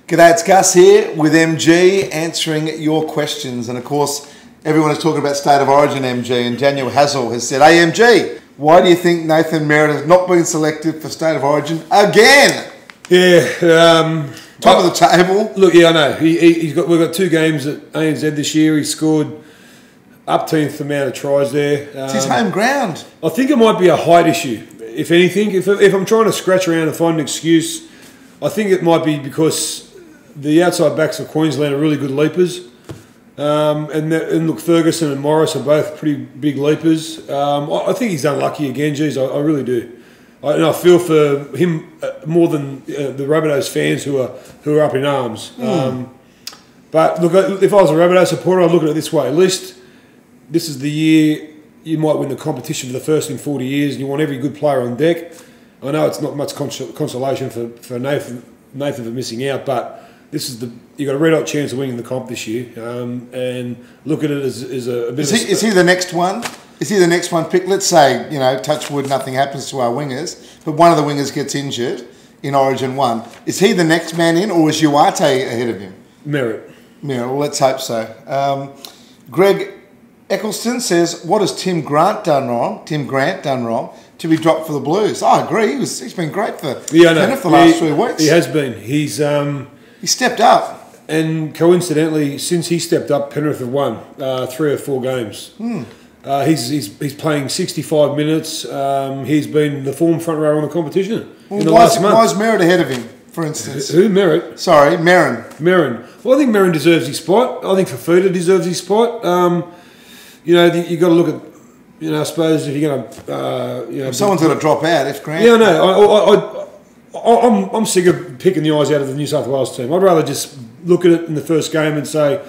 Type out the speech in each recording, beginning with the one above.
G'day, it's Gus here with MG answering your questions. And of course, everyone is talking about State of Origin MG, and Daniel Hazel has said, "Hey MG, why do you think Nathan Merritt has not been selected for State of Origin again?" Yeah, top of the table. Look, yeah, I know. We've got 2 games at ANZ this year. He scored upteenth amount of tries there. It's his home ground. I think it might be a height issue, if anything. If I'm trying to scratch around and find an excuse, I think it might be because the outside backs of Queensland are really good leapers. And look, Ferguson and Morris are both pretty big leapers. I think he's unlucky again, geez, I really do. I feel for him more than the Rabbitohs fans who are up in arms. But look, if I was a Rabbitohs supporter, I'd look at it this way. At least this is the year you might win the competition for the first in 40 years, and you want every good player on deck. I know it's not much consolation for Nathan for missing out, but this is you got a red hot chance of winning the comp this year, and look at it as a bit. Is he the next one? Is he the next one picked? Let's say, touch wood, nothing happens to our wingers, but one of the wingers gets injured in Origin 1. Is he the next man in, or is Uarte ahead of him? Merritt. Well, let's hope so. Greg Eccleston says, "What has Tim Grant done wrong to be dropped for the Blues?" I agree. He's been great for Penrith the last 3 weeks. He has been. He stepped up. And coincidentally, since he stepped up, Penrith have won 3 or 4 games. He's playing 65 minutes. He's been the form front rower on the competition in the last month. Why is Merritt ahead of him, for instance? Who, Merritt? Sorry, Merrin. Well, I think Merrin deserves his spot. I think Fafita deserves his spot. You got to look at, I suppose if you're going to, someone's got to drop out if Grant. Yeah, no, I'm sick of picking the eyes out of the New South Wales team. I'd rather just look at it in the first game and say,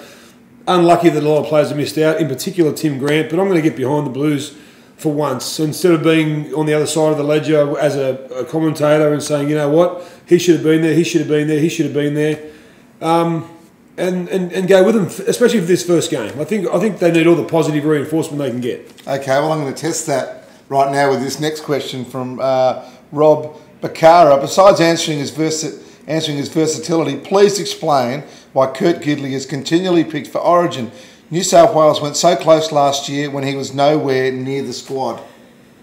unlucky that a lot of players have missed out, in particular Tim Grant, but I'm going to get behind the Blues for once. Instead of being on the other side of the ledger as a commentator and saying, you know what, he should have been there, he should have been there, he should have been there, and go with them, especially for this first game. I think they need all the positive reinforcement they can get. Okay, well, I'm going to test that right now with this next question from Rob Bacara. Besides answering his versatility, please explain why Kurt Gidley is continually picked for Origin. New South Wales went so close last year when he was nowhere near the squad.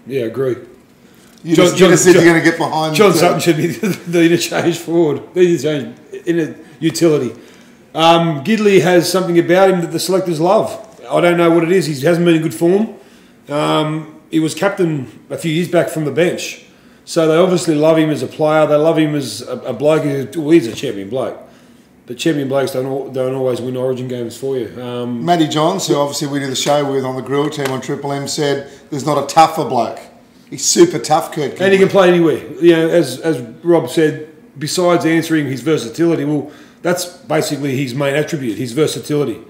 Yeah, agree. You just said you're going to get behind. John Sutton should be the interchange forward, the interchange in a utility. Gidley has something about him that the selectors love. I don't know what it is. He hasn't been in good form. He was captain a few years back from the bench. So they obviously love him as a player. They love him as a bloke. He's a champion bloke. But champion blokes don't always win Origin games for you. Matty Johns, who obviously we did a show with on the Grill team on Triple M, said there's not a tougher bloke. He's super tough, Kurt Gidley. And he can play anywhere. As Rob said, besides answering his versatility, well, that's basically his main attribute, his versatility.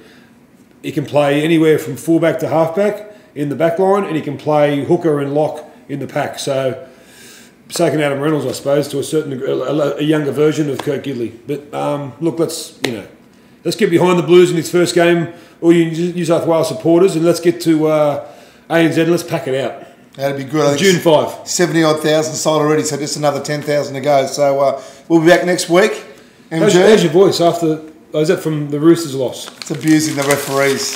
He can play anywhere from fullback to halfback in the back line, and he can play hooker and lock in the pack. So, second Adam Reynolds, I suppose, to a younger version of Kurt Gidley. But look, let's get behind the Blues in its first game, all you New South Wales supporters, and let's get to ANZ and let's pack it out. That'd be good. June 5. 70-odd thousand sold already, so just another 10,000 to go. So we'll be back next week. MG. How's your voice after? Is that from the Roosters loss? It's abusing the referees.